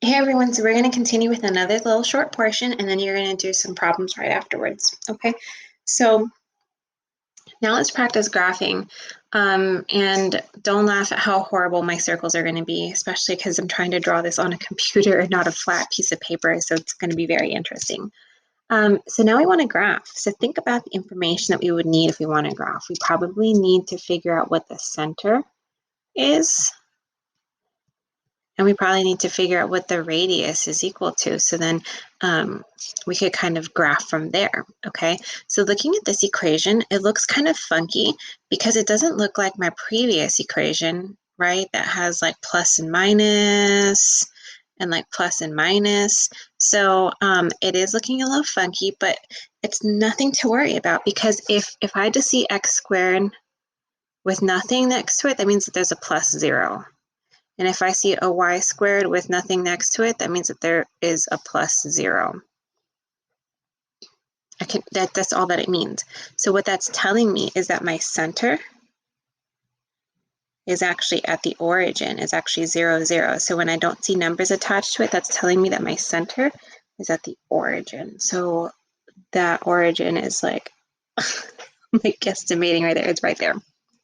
Hey everyone, so we're going to continue with another little short portion and then you're going to do some problems right afterwards. Okay, so now let's practice graphing. And don't laugh at how horrible my circles are going to be, especially because I'm trying to draw this on a computer and not a flat piece of paper, so it's going to be very interesting. So now we want to graph. So think about the information that we would need if we want to graph. We probably need to figure out what the center is. And we probably need to figure out what the radius is equal to. So then we could kind of graph from there, okay? So looking at this equation, it looks kind of funky because it doesn't look like my previous equation, right? That has like plus and minus and like plus and minus. So it is looking a little funky, but it's nothing to worry about because if I just see x squared with nothing next to it, that means that there's a plus 0. And if I see a y squared with nothing next to it, that means that there is a plus 0. That's all that it means. So what that's telling me is that my center is actually at the origin, is actually 0, 0. So when I don't see numbers attached to it, that's telling me that my center is at the origin. So that origin is like, like guesstimating right there. It's right there,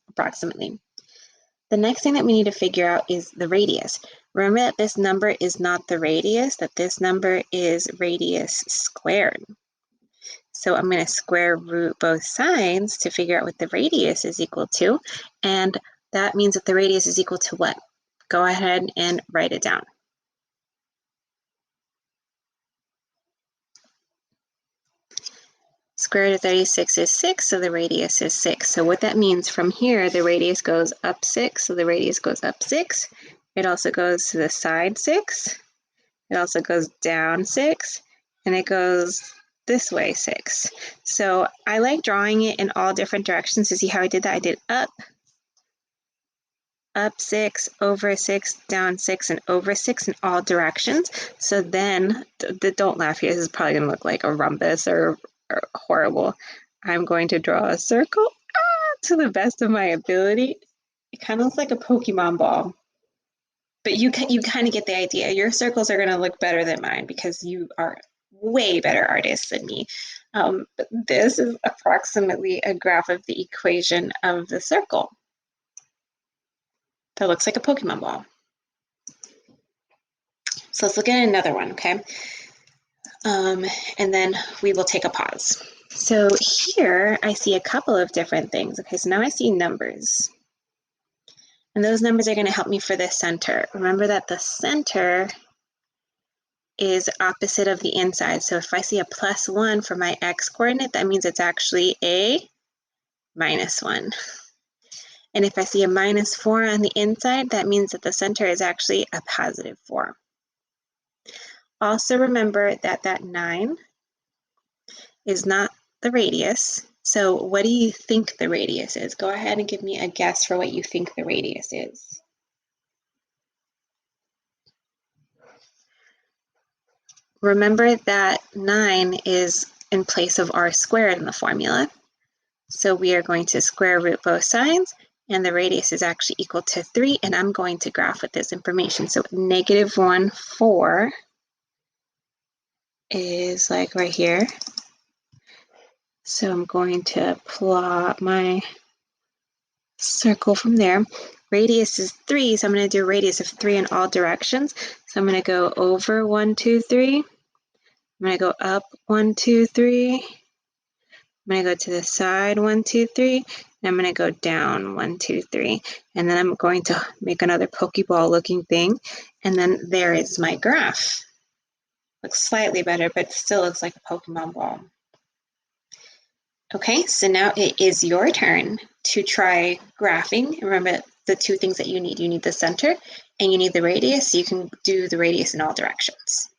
approximately. The next thing that we need to figure out is the radius. Remember that this number is not the radius, that this number is radius squared. So I'm going to square root both sides to figure out what the radius is equal to. And that means that the radius is equal to what? Go ahead and write it down. Square root of 36 is 6, so the radius is 6. So what that means from here, the radius goes up 6, so the radius goes up 6. It also goes to the side 6. It also goes down 6, and it goes this way 6. So I like drawing it in all different directions. To see how I did that, I did up 6, over 6, down 6, and over 6 in all directions. So then, don't laugh here, this is probably going to look like a rhombus or horrible. I'm going to draw a circle to the best of my ability. It kind of looks like a Pokemon ball. But you kind of get the idea. Your circles are going to look better than mine because you are way better artists than me. But this is approximately a graph of the equation of the circle. That looks like a Pokemon ball. So let's look at another one, okay? And then we will take a pause. So here I see a couple of different things. Okay, so now I see numbers. And those numbers are going to help me for the center. Remember that the center is opposite of the inside. So if I see a plus 1 for my x coordinate, that means it's actually a minus 1. And if I see a minus 4 on the inside, that means that the center is actually a positive 4. Also remember that that 9 is not the radius. So what do you think the radius is? Go ahead and give me a guess for what you think the radius is. Remember that 9 is in place of r squared in the formula. So we are going to square root both sides, and the radius is actually equal to 3, and I'm going to graph with this information. So negative 1, 4 is like right here. So I'm going to plot my circle from there. Radius is 3, so I'm going to do a radius of 3 in all directions. So I'm going to go over 1, 2, 3. I'm going to go up 1, 2, 3. I'm going to go to the side 1, 2, 3. And I'm going to go down 1, 2, 3. And then I'm going to make another Pokeball looking thing. And then there is my graph. Looks slightly better, but still looks like a Pokemon ball. Okay, so now it is your turn to try graphing. Remember the two things that you need. You need the center and you need the radius, so you can do the radius in all directions.